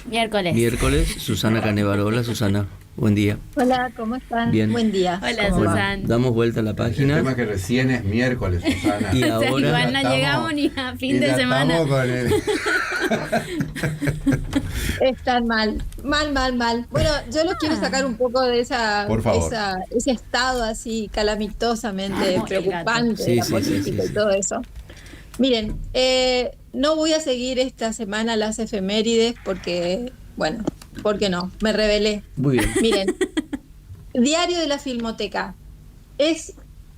Miércoles. Miércoles, Susana Canevaro. Hola, Susana. Buen día. Hola, ¿cómo están? Bien. Buen día. Hola, ¿Cómo va? Susana. Damos vuelta a la El página. tema es que recién es miércoles, Susana. Y O sea, ahora igual no estamos- llegamos ni a fin y de ya semana. estamos con el- Están mal. Bueno, yo los quiero sacar un poco de Por favor. ese estado así calamitosamente Vamos, el preocupante gato. de la Sí, sí, política sí. y todo eso. Miren, no voy a seguir esta semana las efemérides porque, bueno, porque no, me rebelé. muy bien. Miren, Diario de la Filmoteca. Es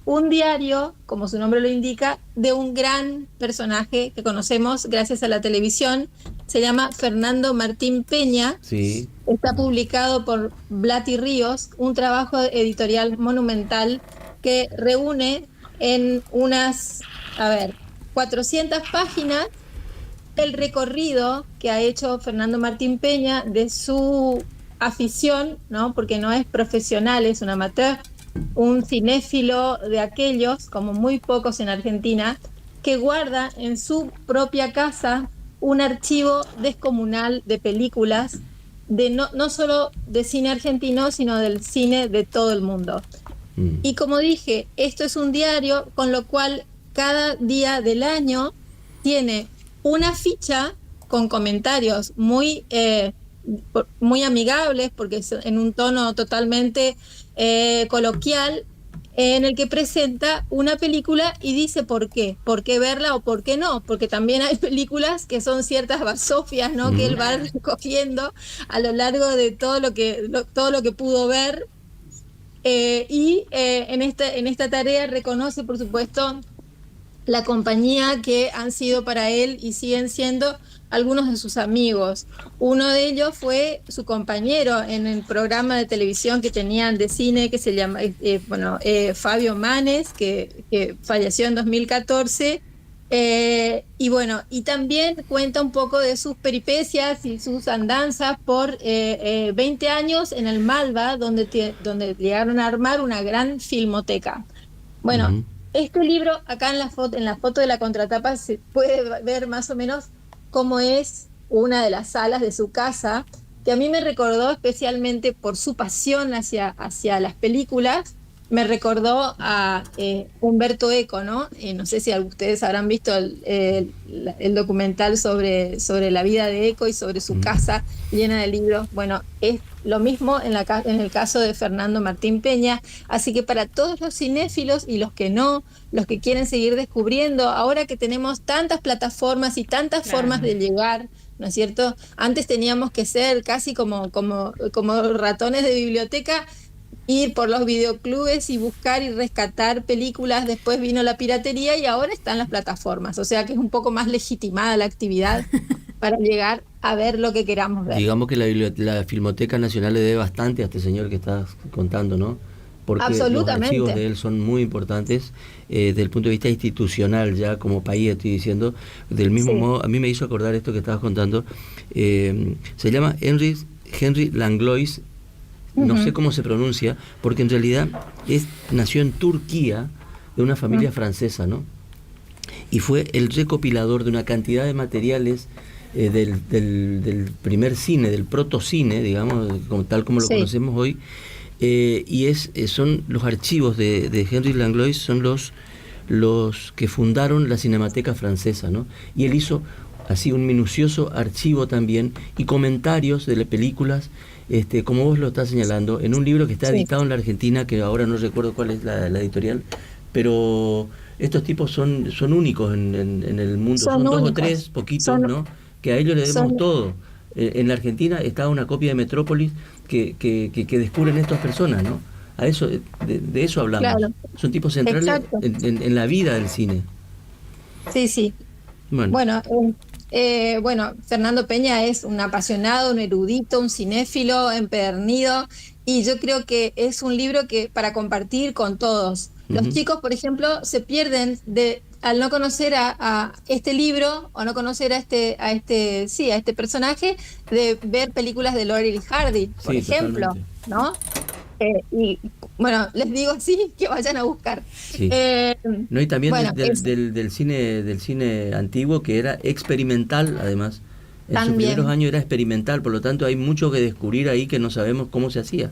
un diario, como su nombre lo indica, de un gran personaje que conocemos gracias a la televisión. Se llama Fernando Martín Peña. Sí. Está publicado por Blatty Ríos, un trabajo editorial monumental que reúne en unas, 400 páginas el recorrido que ha hecho Fernando Martín Peña de su afición, ¿no? Porque no es profesional, es un amateur, un cinéfilo de aquellos, como muy pocos en Argentina, que guarda en su propia casa un archivo descomunal de películas, de no solo de cine argentino, sino del cine de todo el mundo. Y como dije, esto es un diario, con lo cual cada día del año tiene una ficha con comentarios muy amigables, porque es en un tono totalmente coloquial, en el que presenta una película y dice por qué verla o por qué no, porque también hay películas que son ciertas basofias, ¿no? Que él va recogiendo a lo largo de todo lo que pudo ver. En esta tarea reconoce, por supuesto, la compañía que han sido para él y siguen siendo algunos de sus amigos. Uno de ellos fue su compañero en el programa de televisión que tenían de cine, que se llama Fabio Manes, que falleció en 2014. Y también cuenta un poco de sus peripecias y sus andanzas por 20 años en el Malva, donde llegaron a armar una gran filmoteca. Bueno, este libro, acá en la foto de la contratapa, se puede ver más o menos cómo es una de las salas de su casa, que a mí me recordó especialmente por su pasión hacia las películas. Me recordó a Humberto Eco, ¿no? No sé si ustedes habrán visto el documental sobre la vida de Eco y sobre su casa llena de libros. Bueno, es lo mismo en el caso de Fernando Martín Peña. Así que para todos los cinéfilos y los que no, los que quieren seguir descubriendo, ahora que tenemos tantas plataformas y tantas formas de llegar, ¿no es cierto? Antes teníamos que ser casi como ratones de biblioteca, ir por los videoclubes y buscar y rescatar películas. Después vino la piratería y ahora están las plataformas, o sea que es un poco más legitimada la actividad para llegar a ver lo que queramos ver. Digamos que la Filmoteca Nacional le debe bastante a este señor que estás contando, ¿no? Porque los Absolutamente. archivos de él son muy importantes desde el punto de vista institucional, ya como país estoy diciendo. Del mismo modo, a mí me hizo acordar esto que estabas contando. Se llama Henry Langlois. No sé cómo se pronuncia, porque en realidad nació en Turquía, de una familia francesa, ¿no? Y fue el recopilador de una cantidad de materiales del primer cine, del protocine, digamos, tal como lo conocemos hoy. Son los archivos de Henry Langlois, son los que fundaron la Cinemateca Francesa, ¿no? Y él hizo así un minucioso archivo también y comentarios de las películas, como vos lo estás señalando, en un libro que está editado en la Argentina, que ahora no recuerdo cuál es la editorial, pero estos tipos son únicos en el mundo, son dos o tres poquitos, ¿no? Que a ellos le debemos todo. En la Argentina está una copia de Metrópolis que descubren estas personas, ¿no? A eso, de eso hablamos. Claro. Son tipos centrales en la vida del cine. Sí. Bueno, Fernando Peña es un apasionado, un erudito, un cinéfilo empedernido, y yo creo que es un libro que para compartir con todos. Los chicos, por ejemplo, se pierden al no conocer a este libro o no conocer a este personaje, de ver películas de Laurel y Hardy, por ejemplo, totalmente. ¿No? Y bueno, les digo así, que vayan a buscar. Sí. No, y también del cine antiguo, que era experimental, además. En sus También. primeros años era experimental, por lo tanto hay mucho que descubrir ahí que no sabemos cómo se hacía.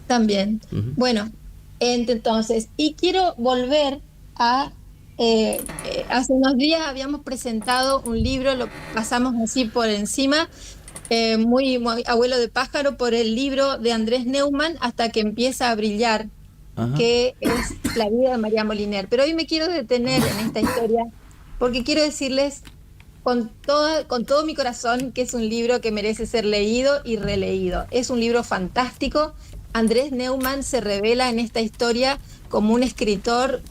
También. Ujú. Bueno, entonces, y quiero volver a... hace unos días habíamos presentado un libro, lo pasamos así por encima, muy abuelo de pájaro, por el libro de Andrés Neumann, Hasta que empieza a brillar, Ajá. que es la vida de María Moliner. Pero hoy me quiero detener en esta historia porque quiero decirles con todo mi corazón que es un libro que merece ser leído y releído. Es un libro fantástico. Andrés Neumann se revela en esta historia como un escritor,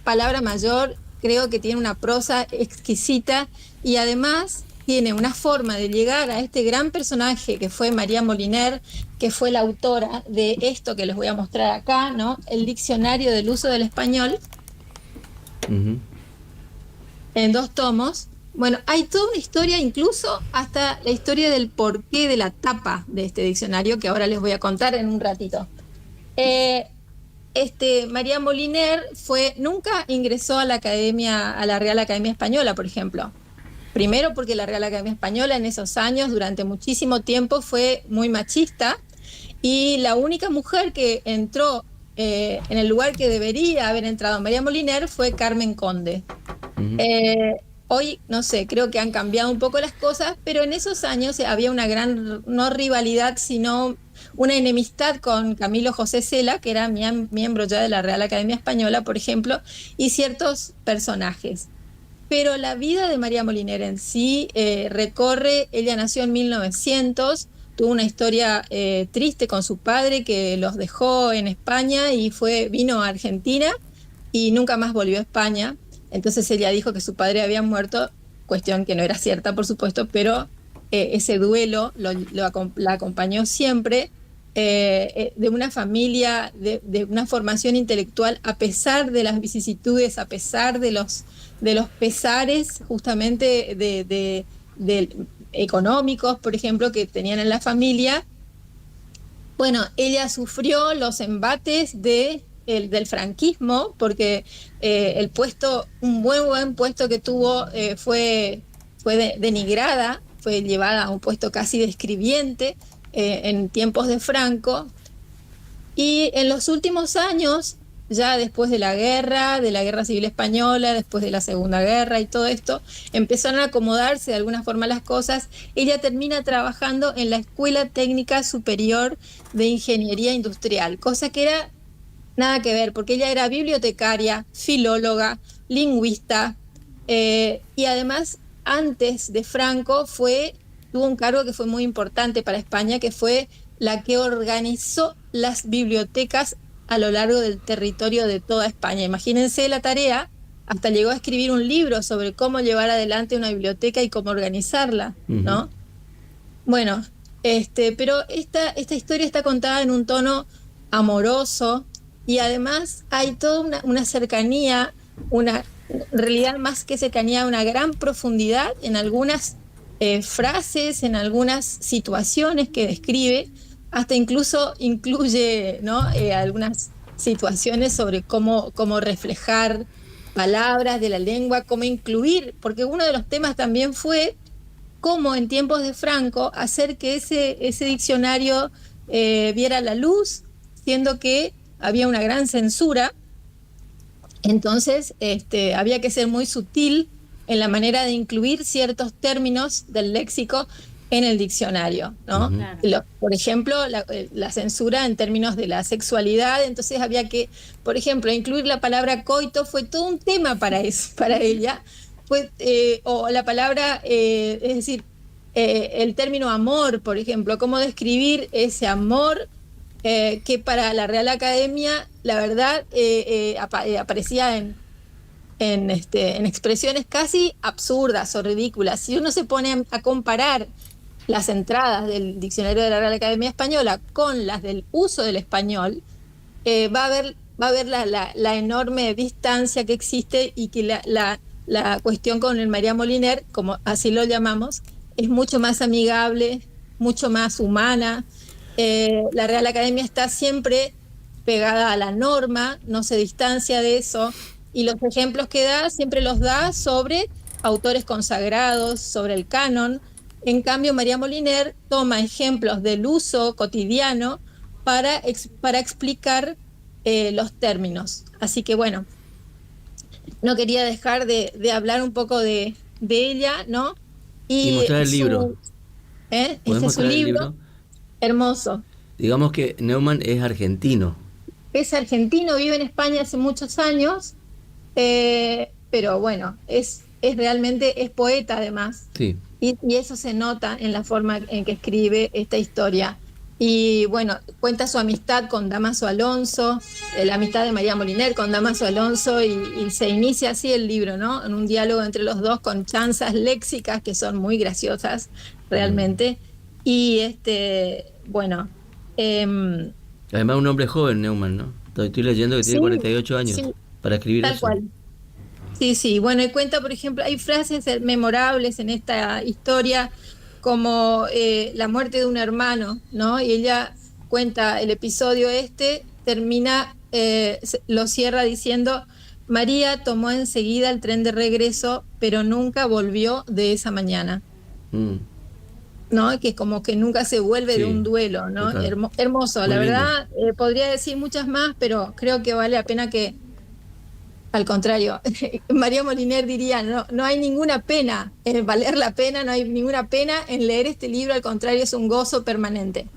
palabra mayor, creo que tiene una prosa exquisita y además tiene una forma de llegar a este gran personaje que fue María Moliner, que fue la autora de esto que les voy a mostrar acá, ¿no? El Diccionario del Uso del Español, Ujú. en 2 tomos. Bueno, hay toda una historia, incluso hasta la historia del porqué de la tapa de este diccionario, que ahora les voy a contar en un ratito. María Moliner nunca ingresó a la academia, a la Real Academia Española, por ejemplo. Primero porque la Real Academia Española en esos años, durante muchísimo tiempo, fue muy machista y la única mujer que entró en el lugar que debería haber entrado María Moliner fue Carmen Conde. Ujú. Hoy, no sé, creo que han cambiado un poco las cosas, pero en esos años había una gran, no rivalidad, sino una enemistad con Camilo José Cela, que era miembro ya de la Real Academia Española, por ejemplo, y ciertos personajes. Pero la vida de María Moliner en sí ella nació en 1900, tuvo una historia triste con su padre que los dejó en España y vino a Argentina y nunca más volvió a España. Entonces ella dijo que su padre había muerto, cuestión que no era cierta, por supuesto, pero ese duelo la acompañó siempre, de una familia, de una formación intelectual, a pesar de las vicisitudes, a pesar de los pesares justamente económicos, por ejemplo, que tenían en la familia. Bueno, ella sufrió los embates del franquismo, porque un buen puesto que tuvo fue denigrada, fue llevada a un puesto casi de escribiente en tiempos de Franco. Y en los últimos años, ya después de la Guerra Civil Española, después de la Segunda Guerra y todo esto, empezaron a acomodarse de alguna forma las cosas. Ella termina trabajando en la Escuela Técnica Superior de Ingeniería Industrial, cosa que era nada que ver, porque ella era bibliotecaria, filóloga, lingüista, y además, antes de Franco, tuvo un cargo que fue muy importante para España, que fue la que organizó las bibliotecas a lo largo del territorio de toda España. Imagínense la tarea, hasta llegó a escribir un libro sobre cómo llevar adelante una biblioteca y cómo organizarla, ¿no? Ujú. Bueno, pero esta historia está contada en un tono amoroso y además hay toda una cercanía, en realidad más que cercanía, una gran profundidad en algunas frases, en algunas situaciones que describe, hasta incluso incluye, ¿no? Algunas situaciones sobre cómo reflejar palabras de la lengua, cómo incluir, porque uno de los temas también fue cómo en tiempos de Franco hacer que ese diccionario viera la luz, siendo que había una gran censura. Entonces había que ser muy sutil en la manera de incluir ciertos términos del léxico en el diccionario, ¿no? Ujú. Claro. Por ejemplo, la censura en términos de la sexualidad, entonces había que, por ejemplo, incluir la palabra coito, fue todo un tema para ella, o la palabra, es decir, el término amor, por ejemplo, cómo describir ese amor que para la Real Academia, la verdad, aparecía en expresiones casi absurdas o ridículas. Si uno se pone a comparar las entradas del diccionario de la Real Academia Española con las del uso del español, va a ver la enorme distancia que existe y que la cuestión con el María Moliner, como así lo llamamos, es mucho más amigable, mucho más humana. La Real Academia está siempre pegada a la norma, no se distancia de eso, y los ejemplos que da siempre los da sobre autores consagrados sobre el canon. En cambio, María Moliner toma ejemplos del uso cotidiano para explicar los términos. Así que bueno, no quería dejar de hablar un poco de ella, ¿no? Y mostrar el libro. Este es un libro hermoso. Digamos que Neumann es argentino. Es argentino, vive en España hace muchos años, pero bueno, es realmente, es poeta además. Sí. Y eso se nota en la forma en que escribe esta historia. Y bueno, cuenta su amistad con Dámaso Alonso, la amistad de María Moliner con Dámaso Alonso, y se inicia así el libro, ¿no? En un diálogo entre los dos con chanzas léxicas que son muy graciosas realmente. Y bueno. Además, un hombre joven, Neumann, ¿no? Estoy leyendo que tiene 48 años para escribir tal eso. Cual. Sí. Bueno, y cuenta, por ejemplo, hay frases memorables en esta historia, como la muerte de un hermano, ¿no? Y ella cuenta el episodio termina, lo cierra diciendo: María tomó enseguida el tren de regreso, pero nunca volvió de esa mañana. ¿No? Que como que nunca se vuelve de un duelo, ¿no? Hermoso, muy la verdad, podría decir muchas más, pero creo que vale la pena que, al contrario, María Moliner diría, no hay ninguna pena en valer la pena, no hay ninguna pena en leer este libro, al contrario, es un gozo permanente.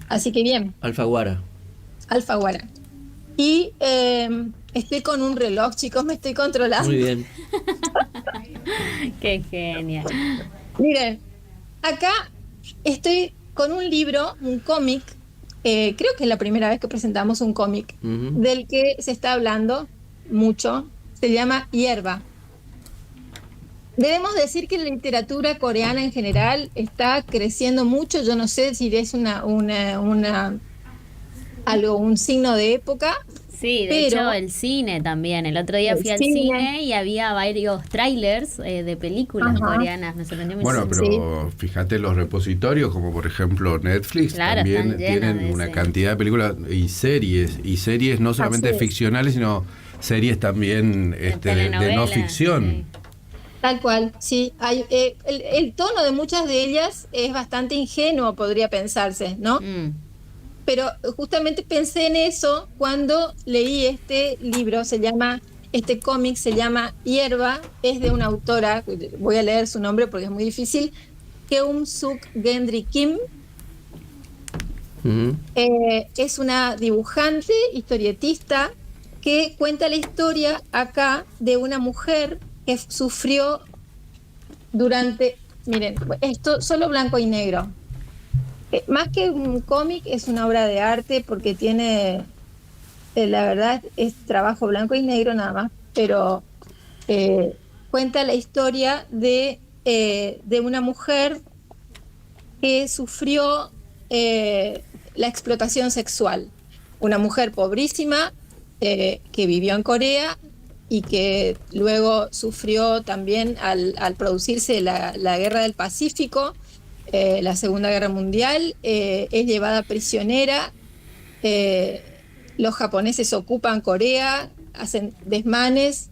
Así que bien. Alfaguara. Y estoy con un reloj, chicos, me estoy controlando. Muy bien. Qué genial. Miren, acá estoy con un libro, un cómic, creo que es la primera vez que presentamos un cómic, del que se está hablando mucho, se llama Hierba. Debemos decir que la literatura coreana en general está creciendo mucho, yo no sé si es un signo de época. Sí, de hecho el cine también. El otro día fui al cine y había varios trailers de películas coreanas. Me sorprendió mucho. Bueno, pero fíjate los repositorios, como por ejemplo Netflix, también tienen una cantidad de películas y series no solamente ficcionales, sino series también de no ficción. Sí. Tal cual, sí. Hay, el tono de muchas de ellas es bastante ingenuo, podría pensarse, ¿no? Pero justamente pensé en eso cuando leí este libro, este cómic se llama Hierba, es de una autora, voy a leer su nombre porque es muy difícil, Keum-suk Gendry Kim. Es una dibujante, historietista, que cuenta la historia acá de una mujer que sufrió miren, esto solo blanco y negro. Más que un cómic, es una obra de arte porque tiene, la verdad, es trabajo blanco y negro nada más, pero cuenta la historia de una mujer que sufrió la explotación sexual. Una mujer pobrísima que vivió en Corea y que luego sufrió también al producirse la Guerra del Pacífico, la Segunda Guerra Mundial, es llevada prisionera, los japoneses ocupan Corea, hacen desmanes,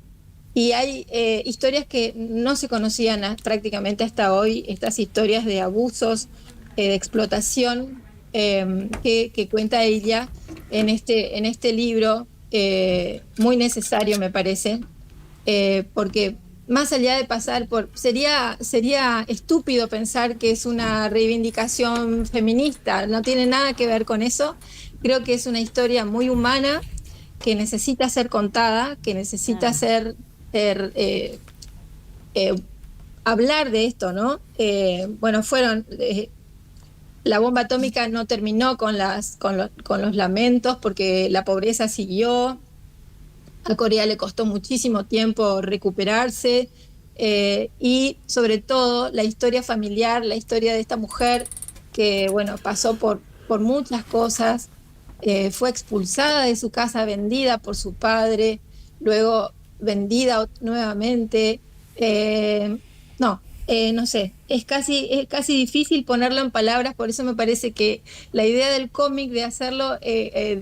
y hay historias que no se conocían prácticamente hasta hoy, estas historias de abusos, de explotación que cuenta ella en este libro, muy necesario me parece, porque más allá de pasar por... Sería estúpido pensar que es una reivindicación feminista, no tiene nada que ver con eso. Creo que es una historia muy humana que necesita ser contada, que necesita hablar de esto, ¿no? Bueno, la bomba atómica no terminó con los lamentos porque la pobreza siguió. A Corea le costó muchísimo tiempo recuperarse, y sobre todo la historia familiar, la historia de esta mujer que, bueno, pasó por muchas cosas, fue expulsada de su casa, vendida por su padre, luego vendida nuevamente, no sé, es casi difícil ponerlo en palabras, por eso me parece que la idea del cómic, de hacerlo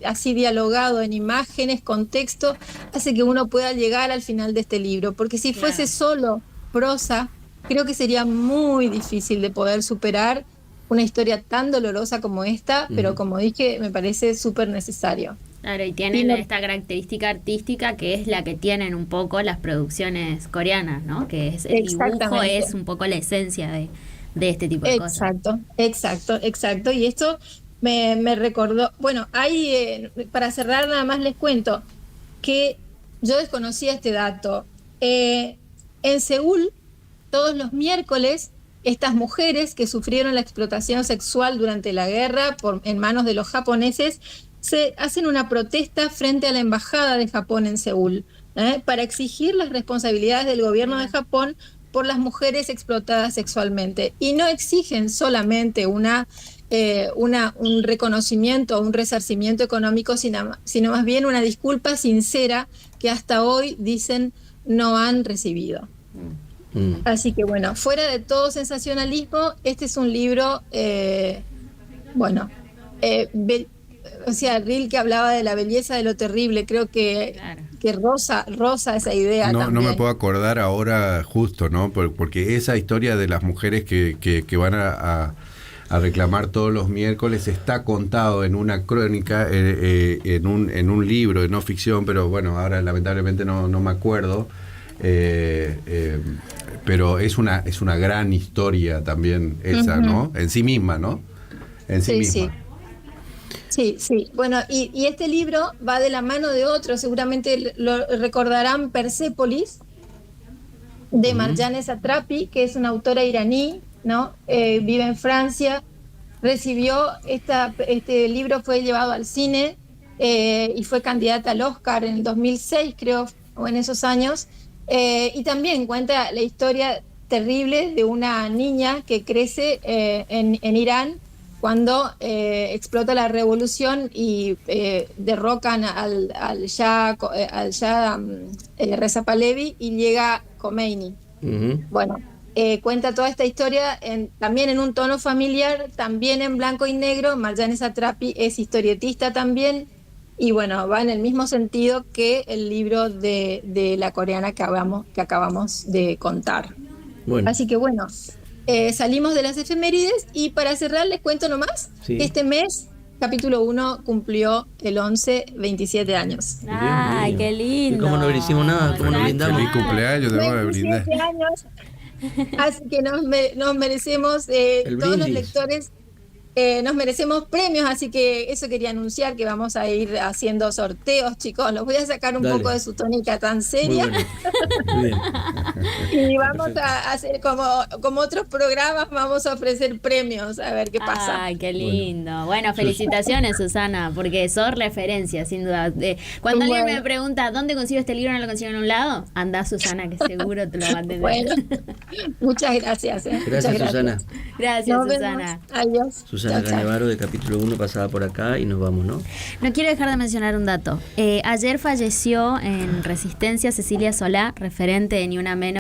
así dialogado en imágenes, con texto, hace que uno pueda llegar al final de este libro, porque si fuese solo prosa, creo que sería muy difícil de poder superar una historia tan dolorosa como esta, pero como dije, me parece súper necesario. Claro, y tienen esta característica artística que es la que tienen un poco las producciones coreanas, ¿no? Que es el dibujo, es un poco la esencia de este tipo de cosas. Exacto. Y esto me recordó, bueno, hay, para cerrar nada más les cuento que yo desconocía este dato. En Seúl, todos los miércoles, estas mujeres que sufrieron la explotación sexual durante la guerra en manos de los japoneses, se hacen una protesta frente a la embajada de Japón en Seúl, para exigir las responsabilidades del gobierno de Japón por las mujeres explotadas sexualmente. Y no exigen solamente un reconocimiento o un resarcimiento económico, sino más bien una disculpa sincera que hasta hoy dicen no han recibido. Así que bueno, fuera de todo sensacionalismo, este es un libro, Rilke hablaba de la belleza de lo terrible, creo que roza esa idea también. No me puedo acordar ahora justo, ¿no? Porque esa historia de las mujeres que van a reclamar todos los miércoles está contado en una crónica, en un libro de no ficción, pero bueno, ahora lamentablemente no me acuerdo. Pero es una gran historia también esa, ¿no? En sí misma, ¿no? En sí misma. Sí. Bueno, y este libro va de la mano de otro, seguramente lo recordarán, Persépolis, de Marjane Satrapi, que es una autora iraní, ¿no? Vive en Francia, recibió este libro, fue llevado al cine y fue candidata al Oscar en el 2006, creo, o en esos años. Y también cuenta la historia terrible de una niña que crece en Irán cuando explota la revolución y derrocan al Shah Reza Pahlavi y llega Khomeini. Bueno, cuenta toda esta historia también en un tono familiar, también en blanco y negro. Marjane Satrapi es historietista también. Y bueno, va en el mismo sentido que el libro de la coreana que acabamos de contar. Bueno. Así que bueno, salimos de las efemérides y para cerrar les cuento nomás que este mes, capítulo 1 cumplió el 11 27 años. ¡Ay, qué lindo! ¿Y cómo no hicimos nada? ¿Cómo no brindamos? Mi cumpleaños, tenemos que brindar. 27 años, así que nos merecemos, todos los lectores, nos merecemos premios, así que eso quería anunciar, que vamos a ir haciendo sorteos, chicos. Los voy a sacar un poco de su tónica tan seria. Muy bien. Y vamos a hacer como otros programas, vamos a ofrecer premios, a ver qué pasa. Ay, qué lindo. Bueno, felicitaciones, Susana, porque sos referencia, sin duda. Cuando alguien me pregunta, ¿dónde consigo este libro? ¿No lo consigo en un lado? Andá, Susana, que seguro te lo va a atender. Bueno, muchas gracias. Gracias, Susana. Gracias, Susana. Adiós. Susana Canevaro de capítulo 1 pasaba por acá y nos vamos, ¿no? No quiero dejar de mencionar un dato. Ayer falleció en Resistencia Cecilia Solá, referente de Ni Una Menos.